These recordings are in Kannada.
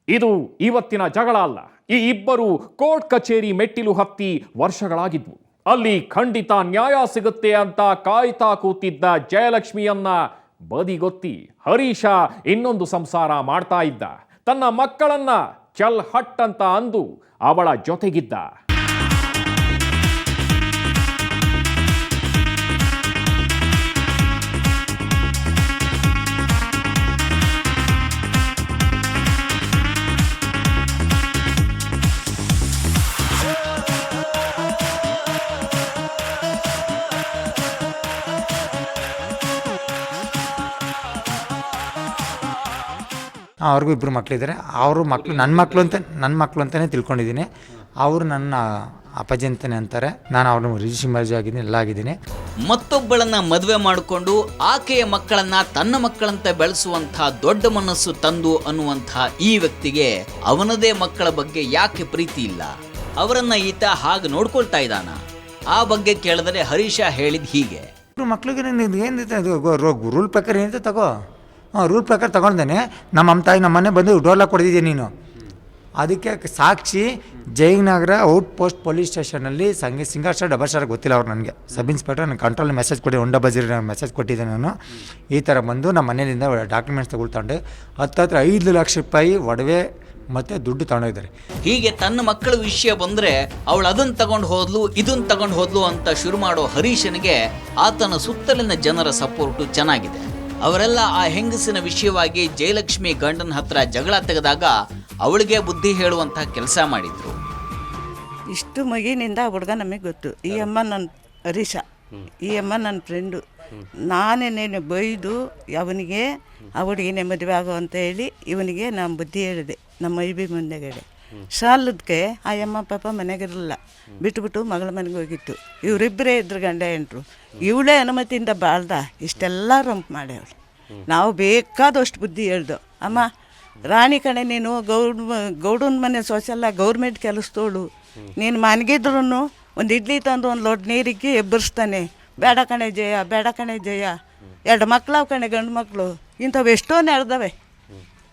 ಇದು ಇವತ್ತಿನ ಜಗಳ ಅಲ್ಲ. ಈ ಇಬ್ಬರು ಕೋರ್ಟ್ ಕಚೇರಿ ಮೆಟ್ಟಿಲು ಹತ್ತಿ ವರ್ಷಗಳಾಗಿದ್ವು. ಅಲ್ಲಿ ಖಂಡಿತ ನ್ಯಾಯ ಸಿಗುತ್ತೆ ಅಂತ ಕಾಯ್ತಾ ಕೂತಿದ್ದ ಜಯಲಕ್ಷ್ಮಿಯನ್ನ ಬದಿಗೊತ್ತಿ ಹರೀಶ ಇನ್ನೊಂದು ಸಂಸಾರ ಮಾಡ್ತಾ ಇದ್ದ. ತನ್ನ ಮಕ್ಕಳನ್ನ ಚಲ್ ಹಟ್ ಅಂತ ಅಂದು ಅವಳ ಜೊತೆಗಿದ್ದ. ಅವ್ರಿಗೂ ಇಬ್ಬರು ಮಕ್ಕಳಿದ್ದಾರೆ. ಅವರು ಮಕ್ಕಳು ನನ್ನ ಮಕ್ಕಳು ಅಂತಲೇ ತಿಳ್ಕೊಂಡಿದ್ದೀನಿ. ಅವರು ನನ್ನ ಅಪ್ಪಾಜಿ ಅಂತಲೇ ಅಂತಾರೆ. ನಾನು ಅವ್ರನ್ನ ರಿಜಿಸ್ಟ್ರಿ ಮ್ಯಾರೇಜ್ ಆಗಿದ್ದೀನಿ, ಎಲ್ಲ ಆಗಿದ್ದೀನಿ. ಮತ್ತೊಬ್ಬಳನ್ನ ಮದುವೆ ಮಾಡಿಕೊಂಡು ಆಕೆಯ ಮಕ್ಕಳನ್ನ ತನ್ನ ಮಕ್ಕಳಂತೆ ಬೆಳೆಸುವಂಥ ದೊಡ್ಡ ಮನಸ್ಸು ತಂದು ಅನ್ನುವಂಥ ಈ ವ್ಯಕ್ತಿಗೆ ಅವನದೇ ಮಕ್ಕಳ ಬಗ್ಗೆ ಯಾಕೆ ಪ್ರೀತಿ ಇಲ್ಲ? ಅವರನ್ನ ಈತ ಹಾಗೆ ನೋಡ್ಕೊಳ್ತಾ ಇದ್ದಾನ? ಆ ಬಗ್ಗೆ ಕೇಳಿದರೆ ಹರೀಶ ಹೇಳಿದ್ ಹೀಗೆ: ಮಕ್ಳಿಗೆ ಏನಿದೆ ರೂಲ್ ಪ್ರಕಾರ ಏನಿದೆ ತಗೋ, ರೂಲ್ ಪ್ರಕಾರ ತಗೊಂಡೇನೆ. ನಮ್ಮ ತಾಯಿ ನಮ್ಮ ಮನೆ ಬಂದು ಡೋರ್ಲ ಕೊಡ್ತಿದ್ದೆ ನೀನು. ಅದಕ್ಕೆ ಸಾಕ್ಷಿ ಜಯನಗರ ಔಟ್ ಪೋಸ್ಟ್ ಪೊಲೀಸ್ ಸ್ಟೇಷನಲ್ಲಿ ಸಿಂಗಲ್ ಸ್ಟಾರ್ ಡಬಲ್ ಸ್ಟಾರ್ ಗೊತ್ತಿಲ್ಲ ಅವ್ರು ನನಗೆ. ಸಬ್ ಇನ್ಸ್ಪೆಕ್ಟರ್ ನನ್ನ ಕಂಟ್ರೋಲ್ ಮೆಸೇಜ್ ಕೊಡಿ, 100 ಮೆಸೇಜ್ ಕೊಟ್ಟಿದ್ದೆ ನಾನು. ಈ ಥರ ಬಂದು ನಮ್ಮ ಮನೆಯಿಂದ ಡಾಕ್ಯುಮೆಂಟ್ಸ್ ತಗೊಳ್ತಂಡೆ 5 ಲಕ್ಷ ರೂಪಾಯಿ ಒಡವೆ ಮತ್ತು ದುಡ್ಡು ತಗೊಂಡೋಗಿದ್ದಾರೆ. ಹೀಗೆ ತನ್ನ ಮಕ್ಕಳ ವಿಷಯ ಬಂದರೆ ಅವಳು ಅದನ್ನು ತಗೊಂಡು ಹೋದ್ಲು, ಇದನ್ನು ತಗೊಂಡು ಹೋದ್ಲು ಅಂತ ಶುರು ಮಾಡೋ ಹರೀಶನಿಗೆ ಆತನ ಸುತ್ತಲಿನ ಜನರ ಸಪೋರ್ಟು ಚೆನ್ನಾಗಿದೆ. ಅವರೆಲ್ಲ ಆ ಹೆಂಗಸಿನ ವಿಷಯವಾಗಿ ಜಯಲಕ್ಷ್ಮಿ ಗಂಡನ ಹತ್ರ ಜಗಳ ತೆಗೆದಾಗ ಅವಳಿಗೆ ಬುದ್ಧಿ ಹೇಳುವಂತಹ ಕೆಲಸ ಮಾಡಿದ್ರು. ಇಷ್ಟು ಮಗಿನಿಂದ ಆ ಹುಡುಗ ನಮಗೆ ಗೊತ್ತು. ಈ ಅಮ್ಮ ನನ್ನ ಹರೀಶ, ಈ ಅಮ್ಮ ನನ್ನ ಫ್ರೆಂಡು. ನಾನೇನೇನು ಬೈದು ಅವನಿಗೆ ಆ ಹುಡುಗಿನೇ ಮದುವೆ ಆಗೋ ಅಂತ ಹೇಳಿ ಇವನಿಗೆ ನಾನು ಬುದ್ಧಿ ಹೇಳಿದೆ. ನಮ್ಮ ಐಬಿ ಮುಂದೆಗಡೆ ಸಾಲದಕ್ಕೆ ಆ ಅಮ್ಮ ಪಾಪ ಮನೆಗಿರಲಿಲ್ಲ, ಬಿಟ್ಟುಬಿಟ್ಟು ಮಗಳ ಮನೆಗೆ ಹೋಗಿತ್ತು. ಇವರಿಬ್ಬರೇ ಇದ್ರು ಗಂಡ ಹೆಂಡ್ರು. ಇವಳೇ ಅನುಮತಿಯಿಂದ ಬಾಳ್ದ ಇಷ್ಟೆಲ್ಲ ರಂಪ್ ಮಾಡ್ಯವಳು. ನಾವು ಬೇಕಾದಷ್ಟು ಬುದ್ಧಿ ಹೇಳ್ದು. ಅಮ್ಮ ರಾಣಿ ಕಣೆ, ನೀನು ಗೌಡನ ಮನೆ ಸೊಸೆಲ್ಲ ಗೌರ್ಮೆಂಟ್ ಕೆಲಸದೋಳು, ನೀನು ಮನೆಗಿದ್ರು ಒಂದು ಇಡ್ಲಿ ತಂದು ಒಂದು ಲೋಟ ನೀರಿಗೆ ಎಬ್ಬರಿಸ್ತಾನೆ. ಬೇಡ ಕಣೆ ಜಯ, ಬೇಡ ಕಣೆ ಜಯ, 2 ಮಕ್ಳು ಕಣೆ ಗಂಡು ಮಕ್ಕಳು. ಇಂಥವು ಎಷ್ಟೋ ನಡೆದವೆ.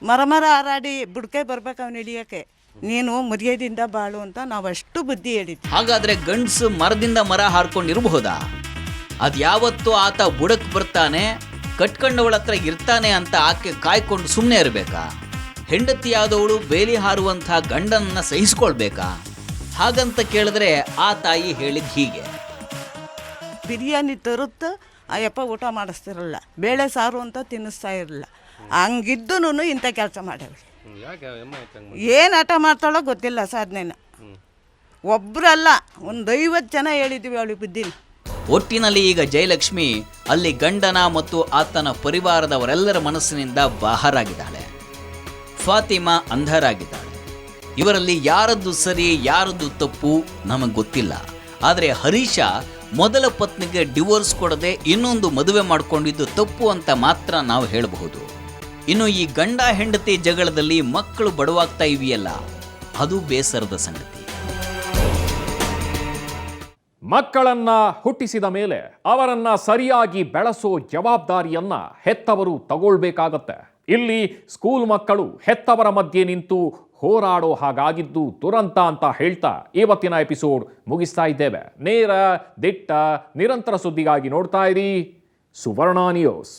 ಮರ ಹಾರಾಡಿ ಬುಡ್ಕೆ ಬರ್ಬೇಕು ಅವ್ನು ಹಿಡಿಯೋಕ್ಕೆ. ನೀನು ಮರ್ಯಾದಿಂದ ಬಾಳು ಅಂತ ನಾವು ಅಷ್ಟು ಬುದ್ಧಿ ಹೇಳಿದ್ವಿ. ಹಾಗಾದ್ರೆ ಗಂಡಸು ಮರದಿಂದ ಮರ ಹಾರ್ಕೊಂಡಿರಬಹುದಾ? ಅದು ಯಾವತ್ತೂ ಆತ ಬುಡಕ್ ಬರ್ತಾನೆ, ಕಟ್ಕೊಂಡವಳ ಹತ್ರ ಇರ್ತಾನೆ ಅಂತ ಆಕೆ ಕಾಯ್ಕೊಂಡು ಸುಮ್ಮನೆ ಇರಬೇಕಾ? ಹೆಂಡತಿಯಾದವಳು ಬೇಲಿ ಹಾರುವಂಥ ಗಂಡನನ್ನ ಸಹಿಸ್ಕೊಳ್ಬೇಕಾ? ಹಾಗಂತ ಕೇಳಿದ್ರೆ ಆ ತಾಯಿ ಹೇಳಿದ್ ಹೀಗೆ: ಬಿರಿಯಾನಿ ತರುತ್ತ ಆ ಯಪ್ಪ ಊಟ ಮಾಡಿಸ್ತಿರಲ್ಲ, ಬೇಳೆ ಸಾರು ಅಂತ ತಿನ್ನಿಸ್ತಾ ಇರಲಿಲ್ಲ. ಹಂಗಿದ್ದೂ ಇಂಥ ಕೆಲಸ ಮಾಡ್ಯಾವ. ಏನು ಆಟ ಮಾಡ್ತಾಳೋ ಗೊತ್ತಿಲ್ಲ. ಸಾಧನೆನ ಒಬ್ಬರಲ್ಲ, ಒಂದು 50 ಜನ ಹೇಳಿದ್ವಿ ಅವಳಿಗೆ ಬುದ್ಧಿನ. ಒಟ್ಟಿನಲ್ಲಿ ಈಗ ಜಯಲಕ್ಷ್ಮಿ ಅಲ್ಲಿ ಗಂಡನ ಮತ್ತು ಆತನ ಪರಿವಾರದವರೆಲ್ಲರ ಮನಸ್ಸಿನಿಂದ ಬಾಹರಾಗಿದ್ದಾಳೆ. ಫಾತಿಮಾ ಅಂಧರಾಗಿದ್ದಾಳೆ. ಇವರಲ್ಲಿ ಯಾರದ್ದು ಸರಿ ಯಾರದ್ದು ತಪ್ಪು ನಮಗೆ ಗೊತ್ತಿಲ್ಲ. ಆದರೆ ಹರೀಶ ಮೊದಲ ಪತ್ನಿಗೆ ಡಿವೋರ್ಸ್ ಕೊಡದೆ ಇನ್ನೊಂದು ಮದುವೆ ಮಾಡಿಕೊಂಡಿದ್ದು ತಪ್ಪು ಅಂತ ಮಾತ್ರ ನಾವು ಹೇಳಬಹುದು. ಇನ್ನು ಈ ಗಂಡ ಹೆಂಡತಿ ಜಗಳದಲ್ಲಿ ಮಕ್ಕಳು ಬಡವಾಗ್ತಾ ಇವೆಯಲ್ಲ, ಅದು ಬೇಸರದ ಸಂಗತಿ. ಮಕ್ಕಳನ್ನ ಹುಟ್ಟಿಸಿದ ಮೇಲೆ ಅವರನ್ನ ಸರಿಯಾಗಿ ಬೆಳೆಸೋ ಜವಾಬ್ದಾರಿಯನ್ನ ಹೆತ್ತವರು ತಗೊಳ್ಬೇಕಾಗತ್ತೆ. ಇಲ್ಲಿ ಸ್ಕೂಲ್ ಮಕ್ಕಳು ಹೆತ್ತವರ ಮಧ್ಯೆ ನಿಂತು ಹೋರಾಡೋ ಹಾಗಾಗಿದ್ದು ದುರಂತ ಅಂತ ಹೇಳ್ತಾ ಇವತ್ತಿನ ಎಪಿಸೋಡ್ ಮುಗಿಸ್ತಾ ಇದ್ದೇವೆ. ನೇರ, ದಿಟ್ಟ, ನಿರಂತರ ಸುದ್ದಿಗಾಗಿ ನೋಡ್ತಾ ಇರಿ ಸುವರ್ಣ ನ್ಯೂಸ್.